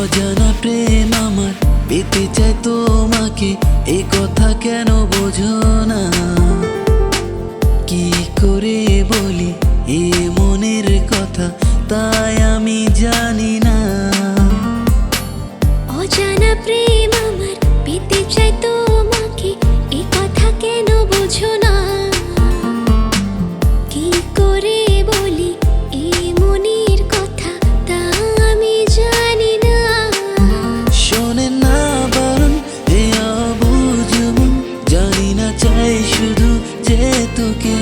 অজানা প্রেম আমার পেতে চাই তোমাকে, এই কথা কেন বোঝো না? কি করে বলি এ মনের কথা, তাই আমি জানি না। অজানা প্রেম আমার পেতে চাই তোমাকে, এই কথা কেন বোঝো না? কি করে বলি এই মনের কথা, তা আমি জানি না। শোনে না বারণ এ অবুঝ মন, জানি না চাই শুধু যে তোকে।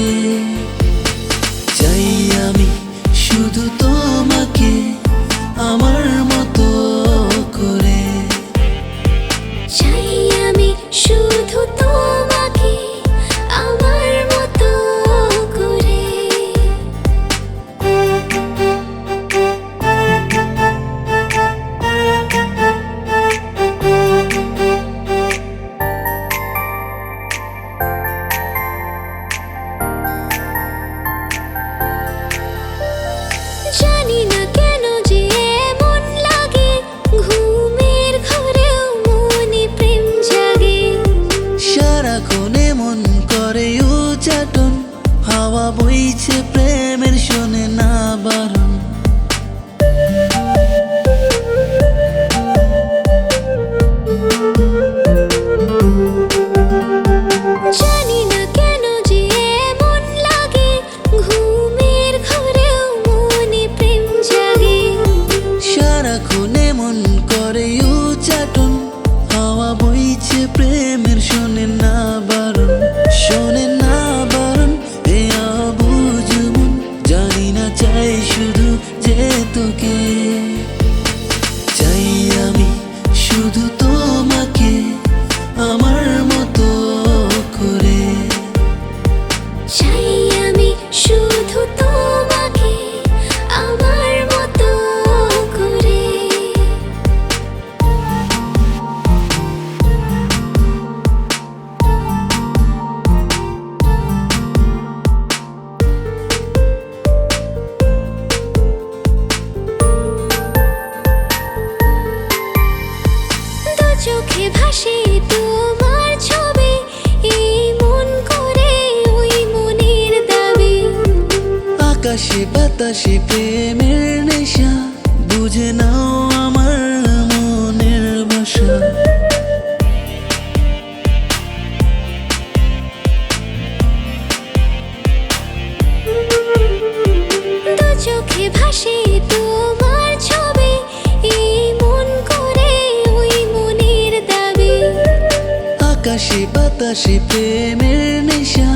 চাই আমি শুধু তোমাকে আমার মতো করে। চাই আমি শুধু তোমাকে আমার মতো করে। জানি না কেন যে এমন লাগে, ঘুমের ঘরেও মনে প্রেম জাগে। সারাক্ষণে মন করে উচাটন, হাওয়া বইছে প্রেমের শোনে না বারণ। জানি না কেন যে এমন লাগে, ঘুমের ঘরেও মনে প্রেম জাগে। সারাক্ষণে মন করে উচাটন, হাওয়া বইছে প্রেমের শোনে না বারণ। শোনে না বারণ এ অবুঝ মন, জানি না চাই শুধু যে তোকে। চাই আমি শুধু তোমাকে আমার মতো করে। চাই আমি শুধু তোমাকে আমার মতো করে। দু চোখে ভাসে তোমার ছবি, এই মন করে ওই মনের দাবি। আকাশে বাতাসে প্রেমের নেশা, বুঝে নাও আমার মনের ভাষা। দু চোখে ভাসে তোমার ছবি, এই মন করে ওই মনের দাবি। আকাশে বাতাসে প্রেমের নেশা,